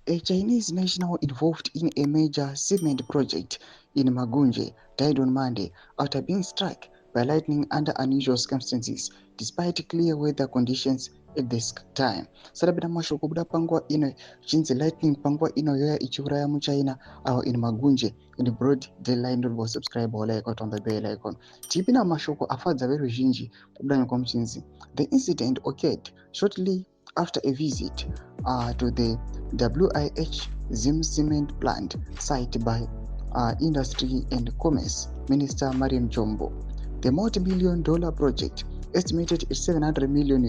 A Chinese national involved in a major cement project in Magunje died on Monday after being struck by lightning under unusual circumstances, despite clear weather conditions at this time. Sarabina mashoko kuda panguva ino chinzi lightning panguva ino yoya ichiuraya muchina awo in Magunje in broad daylight. Ndolivo subscribe wala on the bell icon. Tipina mashoko afadza veruzhinji kubuda nyika muchinzi. The incident occurred shortly after a visit to the YTSccc cement plant site by Industry and Commerce Minister Mariam Jombo. The multi-million-dollar project, estimated at $700 million,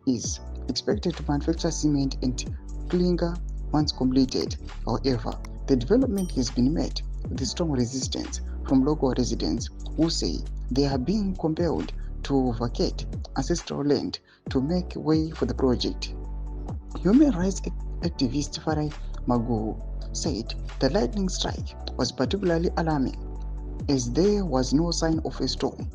is expected to manufacture cement and clinker once completed. However, the development has been met with strong resistance from local residents who say they are being compelled to vacate ancestral land to make way for the project. Human rights activist Farai Magu said the lightning strike was particularly alarming as there was no sign of a storm.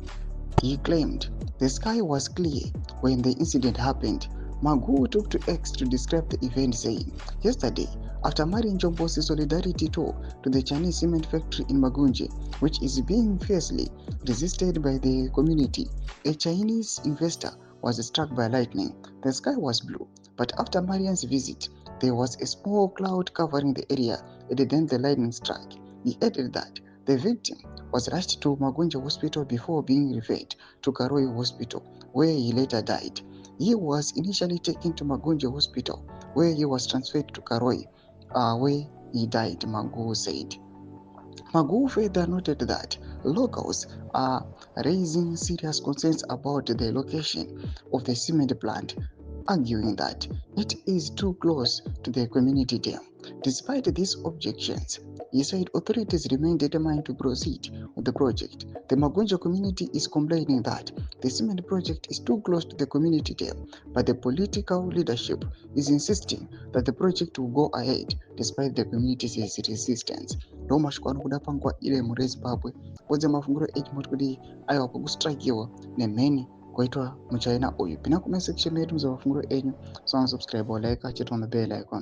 He claimed the sky was clear when the incident happened. Magu took to X to describe the event, saying, "Yesterday, after Mariam Jombo's solidarity tour to the Chinese cement factory in Magunje, which is being fiercely resisted by the community, a Chinese investor was struck by lightning. The sky was blue, but after Mariam's visit, there was a small cloud covering the area, and then the lightning struck." He added that the victim was rushed to Magunje Hospital before being referred to Karoi Hospital, where he later died. He was initially taken to Magunje Hospital, where he was transferred to Karoi, where he died, Magu said. Magu further noted that locals are raising serious concerns about the location of the cement plant, arguing that it is too close to the community dam. Despite these objections, he said authorities remain determined to proceed with the project. The Magunje community is complaining that the cement project is too close to the community dam, but the political leadership is insisting that the project will go ahead despite the community's resistance. Ndomashiko anokuda panguva ile muri Zimbabwe podze mafunguro echimoti kuti aiwa kustraikiwa nemheni kwaitwa muchina uyu. Pina comment section medu muzamafunguro enyu, subscribe or like, hit on the bell icon.